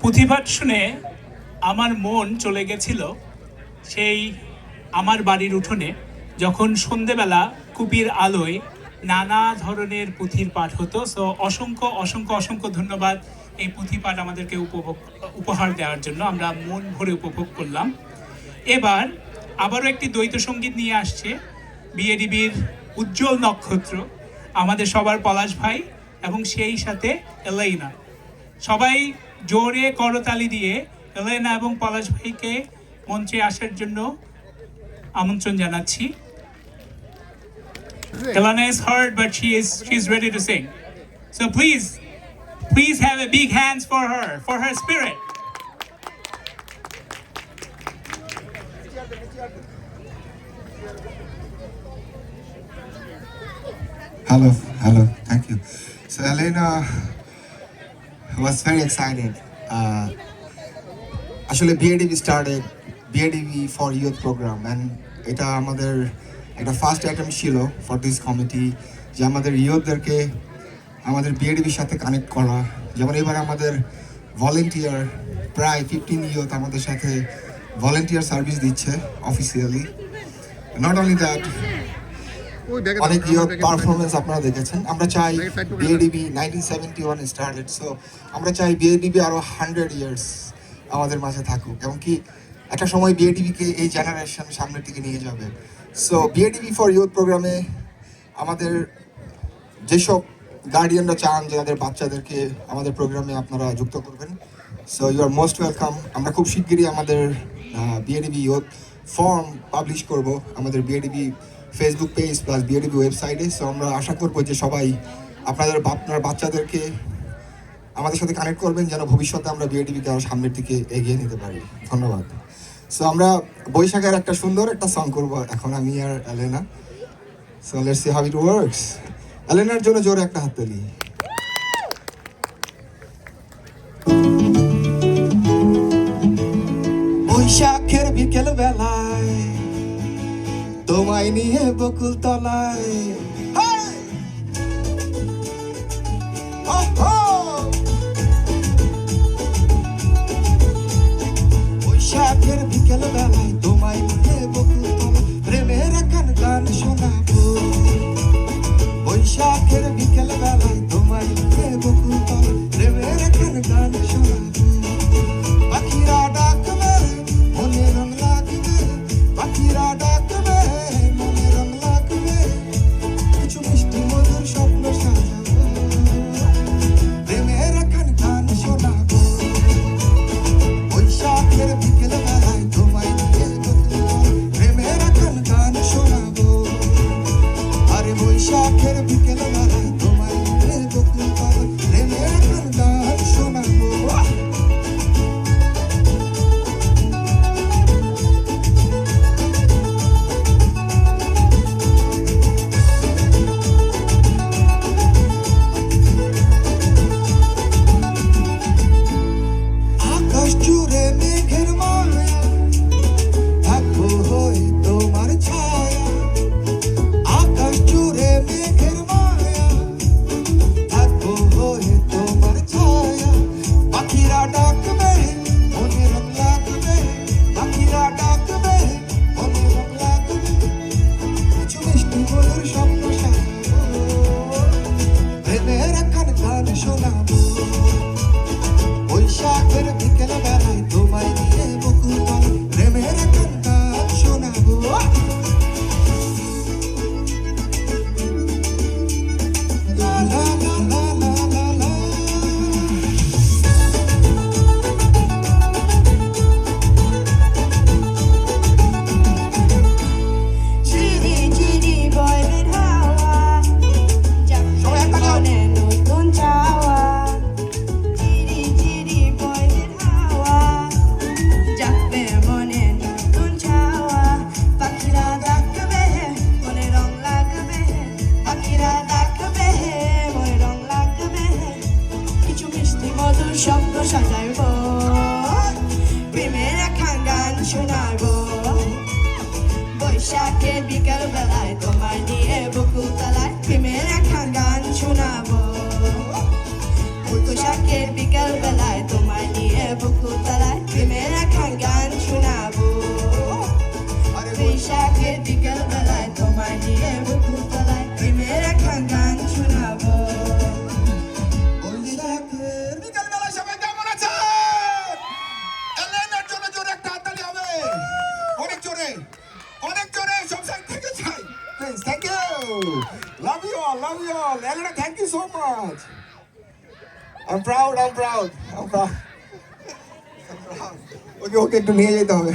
পুঁথিপাঠ শুনে আমার মন চলে গেছিল সেই আমার বাড়ির উঠোনে, যখন সন্ধেবেলা কুপির আলোয় নানা ধরনের পুঁথির পাঠ হতো। সো অসংখ্য অসংখ্য অসংখ্য ধন্যবাদ এই পুঁথিপাঠ আমাদেরকে উপহার দেওয়ার জন্য। আমরা মন ভরে উপভোগ করলাম। এবার আবারও একটি দ্বৈত সঙ্গীত নিয়ে আসছে বিএডিবির উজ্জ্বল নক্ষত্র, আমাদের সবার পলাশ ভাই এবং সেই সাথে এলেনা। সবাই জোরে করতালি দিয়ে এলেনা এবং পলাশ ভাইকে মঞ্চে আসার জন্য আমন্ত্রণ জানাচ্ছি। Elena is hurt, but she's ready to sing. So please have a big hands for her spirit. Hello, thank you. So Elena was very excited. Actually, BADB started BADB for Youth program, and এটা আমাদের একটা first attempt ছিল for this committee, যে আমাদের ইয়ুথদেরকে আমাদের বিএডিবির সাথে connect করা। যেমন এবার আমাদের ভলেন্টিয়ার প্রায় 15 ইয়ুথ আমাদের সাথে ভলেন্টিয়ার সার্ভিস দিচ্ছে অফিসিয়ালি। নট অনলি দ্যাট, অনেক ইয়ুথ পারফরমেন্স আপনারা দেখেছেন। আমরা চাই বিএডিবি 1971 স্টার্টেড, সো আমরা চাই বিএডিবি আরও 100 ইয়ার্স আমাদের মাঝে থাকুক, এবং কি একটা সময় বিএডিবিকে এই জেনারেশন সামনের দিকে নিয়ে যাবে। সো বিএডিবি ফর ইউথ প্রোগ্রামে আমাদের যেসব গার্ডিয়ানরা চান যে তাদের বাচ্চাদেরকে আমাদের প্রোগ্রামে আপনারা যুক্ত করবেন, so you are most welcome. আমরা খুব শিগগিরই আমাদের বিএডিবি ইউথ ফর্ম পাবলিশ করব আমাদের বিএডিবি ফেসবুক পেজ প্লাস বিএডিবি ওয়েবসাইটে। সো আমরা আশা করব যে সবাই আপনার বাচ্চাদেরকে আমাদের সাথে কানেক্ট করবেন, যেন ভবিষ্যতে আমরা বিএডিবিকে আরও সামনের দিকে এগিয়ে নিতে পারি। ধন্যবাদ। সো আমরা বৈশাখের একটা সুন্দর একটা সং করবো এখন আমি আর Elena. So let's see how it works. এলেনার জন্য জোরে একটা হাততালি। বৈশাখের বিকেল বেলায় তোমায় নিয়ে বকুল তলায়, বৈশাখের বিকেল বেলায় তোমায় নিয়ে বকুল তলায় প্রেমের একখান গান শোনাবো। বৈশাখের বিকেল বেলায় তোমায় নিয়ে বকুল তলায় প্রেমের একখান গান শোনাবো। পাখিরা ডাকবে মনে রং লাগবে, পাখিরা ডাকবে মনে রং লাগবে, কিছু মিষ্টি মধুর স্বপ্ন সাজাবো, প্রেমের একখান গান শোনাবো। বৈশাখের বিকেল বেলায় তোমায় নিয়ে বকুল তলায় প্রেমের একখান গান শোনাবো। আরে বৈশাখের বিকেল বেলায় তোমায় নিয়ে বকুল তলায় প্রেমের একখান গান শোনাবো। আকাশ জুড়ে মেঘের মায়া, থাকবো হয়ে তোমার ছায়া। আকাশ জুড়ে মেঘের মায়া, থাকবো হয়ে তোমার ছায়া। পাখিরা ডাকবে মনে রং লাগবে, পাখিরা ডাকবে মনে রং লাগবে, কিছু মিষ্টি মধুর স্বপ্ন সাজাবো, প্রেমের একখান গান শোনাবো। বৈশাখের বিকেল বেলায় তোমায় নিয়ে বকুল তলায় প্রেমের একখান গান শোনাবো। লা লা লা লা লা লা লা। ঝিরি ঝিরি বয়বের হাওয়া, সবাই একটা গাও। মনে নতুন চাওয়া। ঝিরি ঝিরি বয়বের হাওয়া, জাগবে মনে নতুন চাওয়া। পাখিরা ডাকবে মনে রং লাগবে, পাখিরা ডাকবে মনে রং লাগবে, কিছু মিষ্টি মধুর স্বপ্ন সাজাইবো, প্রেমের একখান গান শোনাবো। বৈশাখের বিকেল বেলায় তোমায় নিয়ে বকুল তলায় প্রেমের একখান গান শোনাবো। বৈশাখের বিকেল বেলায় তোমায় নিয়ে Love you all, love you all. Elena, thank you so much. I'm proud. Okay, একটু নিয়ে যেতে হবে।